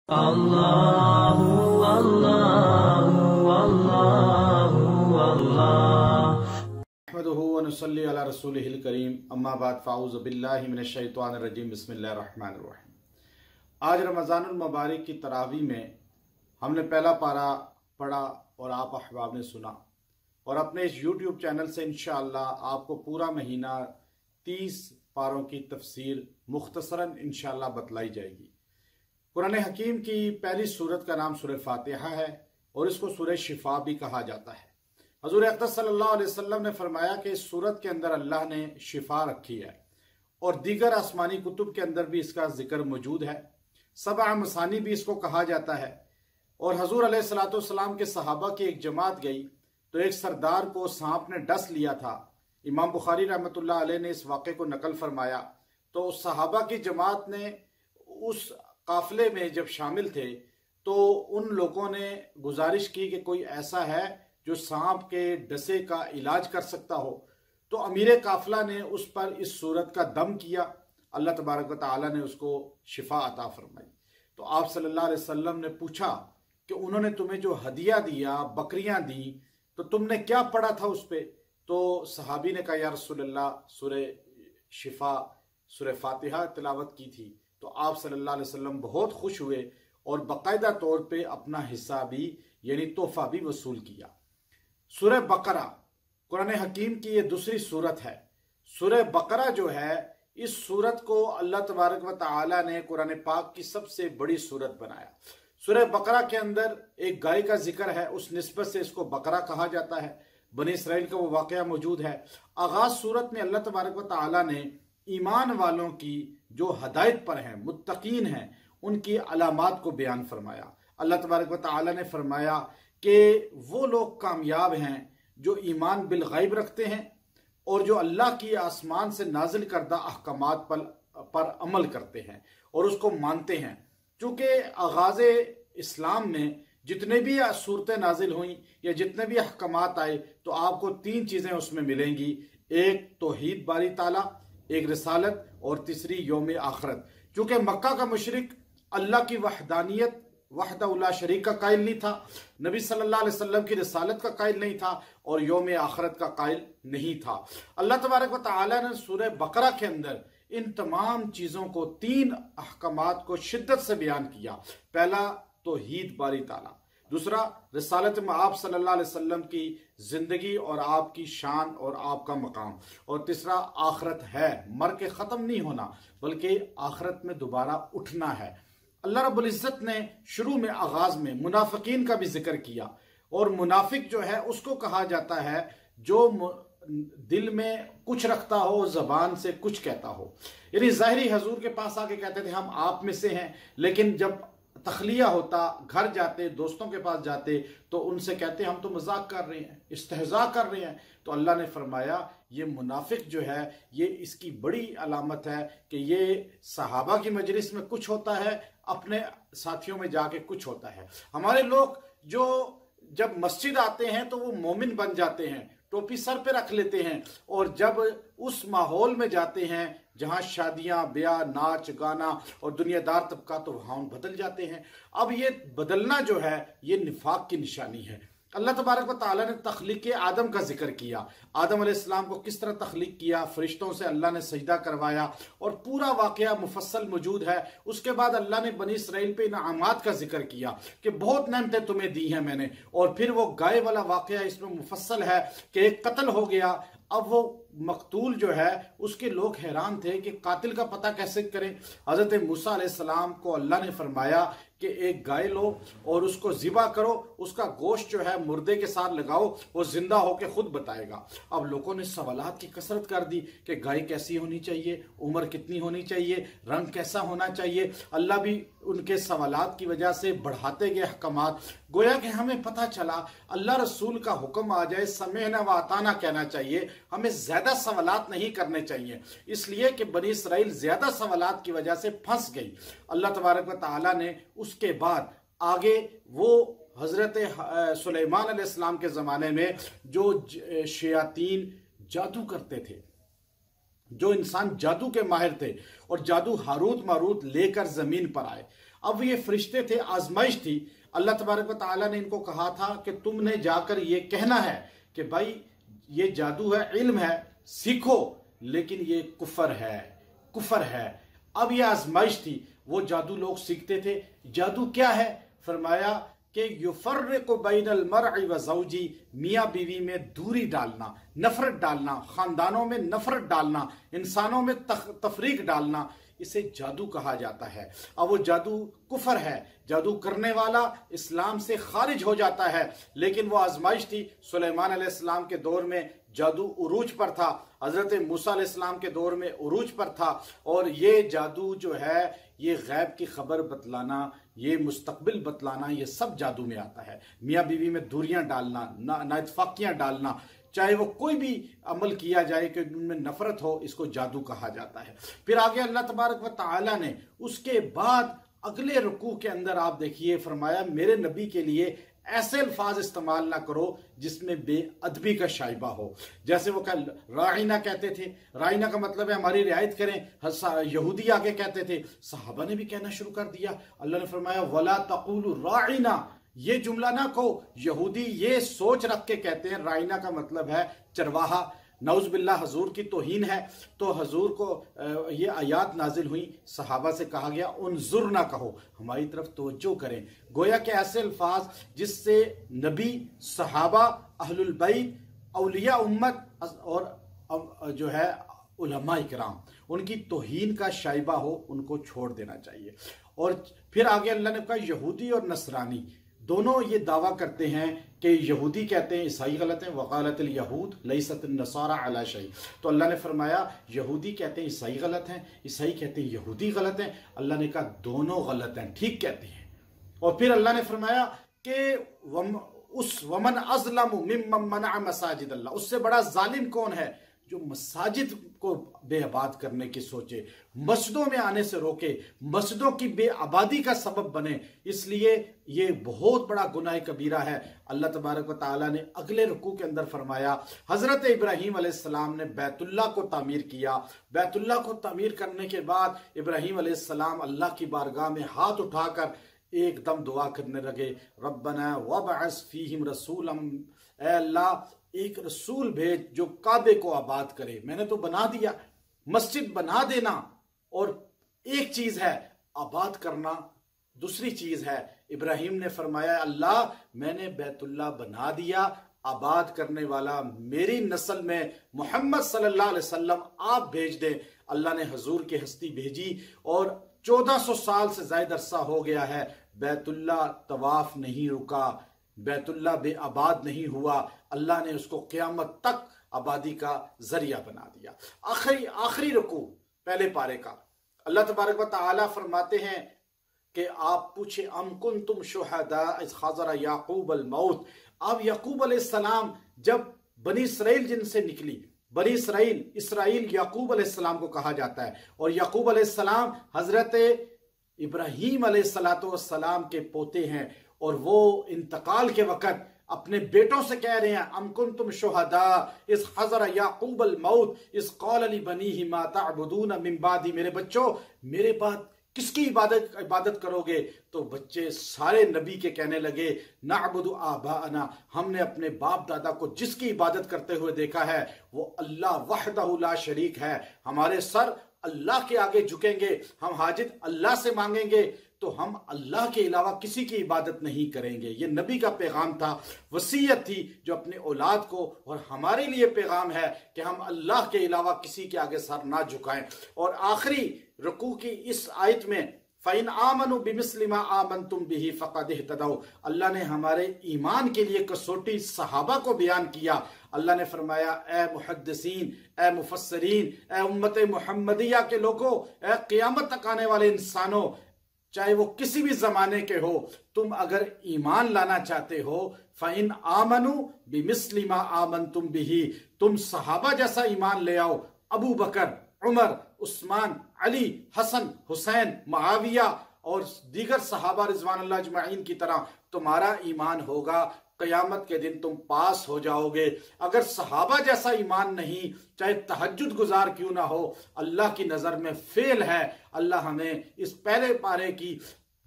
अल्लाहु अल्लाहु अल्लाहु अल्लाह नहमदुहु व नुसल्ली अला रसूलिहिल करीम अम्मा बाद फ़ाऊज़ु बिल्लाहि मिनश शैतानिर रजीम बिस्मिल्लाहिर रहमानिर रहीम। आज रमज़ानुल मुबारक की तरावी में हमने पहला पारा पढ़ा और आप अहबाब ने सुना, और अपने इस यूट्यूब चैनल से इंशाअल्लाह आपको पूरा महीना 30 पारों की तफसीर मुख्तसरन इंशाअल्लाह बतलाई जाएगी। कुरान हकीम की पहली सूरत का नाम सूरह फातिहा है और इसको सूरह शिफा भी कहा जाता है। हजूर अक़दस सल्लल्लाहु अलैहि वसल्लम ने फरमाया कि इस सूरत के अंदर अल्लाह ने शिफा रखी है और दीगर आसमानी कुतुब के अंदर भी इसका जिक्र मौजूद है। सबअ मसानी भी इसको कहा जाता है। और हजूर अलैहिस्सलाम के सहाबा की एक जमात गई तो एक सरदार को सांप ने डस लिया था। इमाम बुखारी रहमतुल्लाह अलैह ने इस वाक़े को नकल फरमाया। तो सहाबा की जमात ने उस काफिले में जब शामिल थे तो उन लोगों ने गुजारिश की कि कोई ऐसा है जो सांप के डसे का इलाज कर सकता हो। तो अमीर काफिला ने उस पर इस सूरत का दम किया। अल्लाह तबारक व तआला ने उसको शिफा अता फरमाई। तो आप सल्लल्लाहु अलैहि वसल्लम ने पूछा कि उन्होंने तुम्हें जो हदिया दिया, बकरियां दी, तो तुमने क्या पढ़ा था उस पर? तो सहाबी ने कहा, या रसूलल्लाह, सूरह शिफा सूरह फातिहा तिलावत की थी। तो आप सल्लल्लाहु अलैहि वसल्लम बहुत खुश हुए और बाकायदा तौर पे अपना हिस्सा भी यानी तोहफा भी वसूल किया। सूरह बकरा कुरान हकीम की ये दूसरी सूरत है। सूरह बकरा जो है, इस सूरत को अल्लाह तबारक व तआला ने कुरान पाक की सबसे बड़ी सूरत बनाया। सूरह बकरा के अंदर एक गाय का जिक्र है, उस निस्बत से इसको बकरा कहा जाता है। बनी इसराइल का वो वाक़या मौजूद है। आगाज सूरत में अल्लाह तबारक व तआला ने ईमान वालों की जो हदायत पर हैं, मुत्तकीन हैं, उनकी अलामात को बयान फरमाया। अल्लाह तबारक व तआला ने फरमाया कि वो लोग कामयाब हैं जो ईमान बिल गैब रखते हैं और जो अल्लाह की आसमान से नाजिल करदा अहकामात पर अमल करते हैं और उसको मानते हैं। चूँकि आगाज़ इस्लाम में जितने भी सूरतें नाजिल हुई या जितने भी अहकामात आए तो आपको 3 चीज़ें उसमें मिलेंगी। एक तौहीद बारी ताला, एक रिसालत और तीसरी यौम आखरत। चूँकि मक्का का मुशरिक अल्लाह की वहदानियत वहदहुल्ला शरीक का कायल नहीं था, नबी सल्लल्लाहु अलैहि वसल्लम की रिसालत का कायल नहीं था और यौम आखरत का कायल नहीं था। अल्लाह तबारक व तआला ने सूरह बकरा के अंदर इन तमाम चीज़ों को 3 अहकामात को शिद्दत से बयान किया। पहला तौहीद बारी ताला, दूसरा रिसालत में आप सल्लल्लाहु अलैहि वसल्लम की जिंदगी और आपकी शान और आपका मकाम, और तीसरा आखरत है, मर के ख़त्म नहीं होना बल्कि आखरत में दोबारा उठना है। अल्लाह रब्बुल इज़्ज़त ने शुरू में आगाज में मुनाफिकीन का भी जिक्र किया, और मुनाफिक जो है उसको कहा जाता है जो दिल में कुछ रखता हो, जबान से कुछ कहता हो। यानी ज़ाहिरी हजूर के पास आके कहते थे हम आप में से हैं, लेकिन जब तखलिया होता, घर जाते, दोस्तों के पास जाते तो उनसे कहते हम तो मजाक कर रहे हैं, इस्तेहजा कर रहे हैं। तो अल्लाह ने फरमाया ये मुनाफिक जो है, ये इसकी बड़ी अलामत है कि ये सहाबा की मजलिस में कुछ होता है, अपने साथियों में जाके कुछ होता है। हमारे लोग जो जब मस्जिद आते हैं तो वो मोमिन बन जाते हैं, टोपी सर पे रख लेते हैं, और जब उस माहौल में जाते हैं जहां शादियां, ब्याह, नाच गाना और दुनियादार तबका, तो वहां बदल जाते हैं। अब ये बदलना जो है ये निफाक की निशानी है। अल्लाह तबारक व तआला ने तख्लीक आदम का जिक्र किया। आदम अलैहिस्सलाम को किस तरह तख्लीक किया, फरिश्तों से अल्लाह ने सजदा करवाया, और पूरा वाकया मुफस्सल मौजूद है। उसके बाद अल्लाह ने बनी इसराइल पे इनामात का जिक्र किया कि बहुत नेमतें तुम्हें दी हैं मैंने, और फिर वो गाय वाला वाकया इसमें मुफस्सल है कि एक कत्ल हो गया। अब वो मकतूल जो है उसके लोग हैरान थे कि कातिल का पता कैसे करें। हजरत मूसा अलैहिस्सलाम को अल्लाह ने फरमाया कि एक गाय लो और उसको ज़िबा करो, उसका गोश्त जो है मुर्दे के साथ लगाओ, वो जिंदा होकर खुद बताएगा। अब लोगों ने सवालात की कसरत कर दी कि गाय कैसी होनी चाहिए, उम्र कितनी होनी चाहिए, रंग कैसा होना चाहिए। अल्लाह भी उनके सवालात की वजह से बढ़ाते गए अहकामात। गोया कि हमें पता चला अल्लाह रसूल का हुक्म आ जाए समेहना व अताना कहना चाहिए, हमें ज्यादा सवालात नहीं करने चाहिए। इसलिए कि बनी इसराइल ज्यादा सवालात की वजह से फंस गई। अल्लाह तबारक व तआला ने उसके बाद आगे वो हजरत सुलेमान अलैहिस्सलाम के ज़माने में जो शयातीन जादू करते थे, जो इंसान जादू के माहिर थे, और जादू हारूत मारूत लेकर ज़मीन पर आए। अब ये फरिश्ते थे, आजमाइश थी। अल्लाह तबारक व तआला ने इनको कहा था कि तुमने जाकर ये कहना है कि भाई ये जादू है, इल्म है, सीखो, लेकिन ये कुफर है, कुफर है। अब ये आजमाइश थी, वो जादू लोग सीखते थे। जादू क्या है? फरमाया कि युफर्रिकु बैनल मर'i व ज़ौजी, मियाँ बीवी में दूरी डालना, नफरत डालना, खानदानों में नफरत डालना, इंसानों में तफरीक डालना, इसे जादू कहा जाता है। अब वो जादू कुफर है, जादू करने वाला इस्लाम से खारिज हो जाता है। लेकिन वो आजमाइश थी। सुलेमान अलैहिस्सलाम के दौर में जादू उरूज पर था, हजरत मूसा अलैहिस्सलाम के दौर में उरूज पर था। और ये जादू जो है, ये गैब की खबर बतलाना, ये मुस्तकबिल बतलाना, ये सब जादू में आता है। मियाँ बीवी में दूरियां डालना, नाइतफाकियां डालना, चाहे वो कोई भी अमल किया जाए कि उनमें नफरत हो, इसको जादू कहा जाता है। फिर आगे अल्लाह तबारक व तआला ने उसके बाद अगले रुकू के अंदर आप देखिए फरमाया, मेरे नबी के लिए ऐसे अल्फाज इस्तेमाल ना करो जिसमें बेअदबी का शाइबा हो। जैसे वो कल राइना कहते थे, राइना का मतलब है हमारी रियायत करें। यहूदी आगे कहते थे, सहाबा ने भी कहना शुरू कर दिया। अल्लाह ने फरमाया वला तक़ूलू राइना, ये जुमला ना कहो। यहूदी ये सोच रख के कहते हैं, राइना का मतलब है चरवाहा। नौज़बिल्लाह, हजूर की तौहीन है। तो हजूर को ये आयात नाजिल हुई, सहाबा से कहा गया उन्जुर ना कहो, हमारी तरफ तवज्जो करें। गोया के ऐसे अल्फाज जिससे नबी, सहाबा, अहलुल बैत, औलिया उम्मत और जो है उलमा इकराम, उनकी तौहीन का शाइबा हो, उनको छोड़ देना चाहिए। और फिर आगे अल्लाह ने कहा यहूदी और नसरानी दोनों ये दावा करते हैं कि यहूदी कहते हैं ईसाई गलत हैं, वक़ालतिल यहूद लैसत नसारा अला शै। तो अल्लाह ने फरमाया यहूदी कहते हैं ईसाई गलत हैं, ईसाई कहते हैं यहूदी गलत हैं। अल्लाह ने कहा दोनों गलत हैं, ठीक कहते हैं। और फिर अल्लाह ने फरमाया कि उस वमन अज़लमु मिम्मन मनअ मसाजिद अल्लाह, उससे बड़ा जालिम कौन है जो मसाजिद को बेआबाद करने की सोचे, मस्जिदों में आने से रोके, मस्जिदों की बेआबादी का सबब बने। इसलिए ये बहुत बड़ा गुनाह कबीरा है। अल्लाह तबारक व तआला ने अगले रुकू के अंदर फरमाया, हजरत इब्राहीम अलैहिस्सलाम ने बैतुल्लाह को तामीर किया। बैतुल्लाह को तामीर करने के बाद इब्राहीम अलैहिस्सलाम अल्लाह की बारगाह में हाथ उठाकर एकदम दुआ करने लगे, रब्बना वबअस फीहिम रसूलम, ऐ अल्लाह एक रसूल भेज जो काबे को आबाद करे। मैंने तो बना दिया, मस्जिद बना देना और एक चीज है आबाद करना, दूसरी चीज है। इब्राहीम ने फरमाया अल्लाह मैंने बैतुल्लाह बना दिया, आबाद करने वाला मेरी नस्ल में मोहम्मद सल्लल्लाहु अलैहि वसल्लम आप भेज दें। अल्लाह ने हजूर की हस्ती भेजी और 1400 साल से ज्यादा अरसा हो गया है, बैतुल्लाह तवाफ नहीं रुका, बैतुल्लाह बेआबाद नहीं हुआ। अल्लाह ने उसको क़यामत तक आबादी का जरिया बना दिया। आखिरी रुकू पहले पारे का अल्लाह तबारक व तआला फरमाते हैं कि आप पूछे अम कुंतुम शुहदा इज़ हज़रा याकूब अल मौत। अब याकूब अलैहिस्सलाम जब बनी इसराइल जिनसे निकली, बनी इसराइल याकूब अलैहिस्सलाम को कहा जाता है, और याकूब अलैहिस्सलाम हजरत इब्राहीम अलैहिस्सलाम के पोते हैं। और वो इंतकाल के वक़्त अपने बेटों से कह रहे हैं अम कुंतुम शुहदा इज़ हज़रा याकूब अल मौत इज़ क़ाल लिबनीहि मा तअबुदून मिन बादी, मेरे बच्चों मेरे बाद किसकी इबादत करोगे? तो बच्चे सारे नबी के कहने लगे नअबुदु आबाअना, हमने अपने बाप दादा को जिसकी इबादत करते हुए देखा है वो अल्लाह वहदहु ला शरीक है। हमारे सर अल्लाह के आगे झुकेंगे, हम हाजित अल्लाह से मांगेंगे, तो हम अल्लाह के अलावा किसी की इबादत नहीं करेंगे। ये नबी का पैगाम था, वसीयत थी जो अपने औलाद को और हमारे लिए पैगाम है कि हम अल्लाह के अलावा किसी के आगे सर ना झुकाएं। और आखिरी रुकू की इस आयत में फ़इन आमनु बिमिस्लि मा आमनतुम बिही फ़क़द इह्तदौ, अल्लाह ने हमारे ईमान के लिए कसौटी सहाबा को बयान किया। अल्लाह ने फरमाया ए मुहद्दिसीन, ए मुफस्सिरीन, ए उम्मत मुहम्मदिया के लोगों, ए क़यामत तक आने वाले इंसानों, चाहे वो किसी भी जमाने के हो, तुम अगर ईमान लाना चाहते हो फ़इन आमनु बिमिस्लि मा आमनतुम बिही, तुम सहाबा जैसा ईमान ले आओ। अबू बकर, उमर, उस्मान, अली, हसन, हुसैन, मुआविया और दीगर सहाबा रिज़वानुल्लाह अजमईन की तरह तुम्हारा ईमान होगा, क़यामत के दिन तुम पास हो जाओगे। अगर सहाबा जैसा ईमान नहीं, चाहे तहज्जुद गुजार क्यों ना हो, अल्लाह की नज़र में फेल है। अल्लाह हमें इस पहले पारे की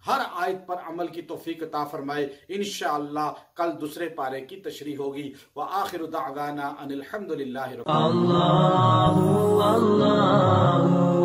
हर आयत पर अमल की तौफीक अता फरमाए। इंशाअल्लाह कल दूसरे पारे की तशरीह होगी। व आखिरु दावाना अनिल हम्दुलिल्लाहि रब्बिल आलमीन।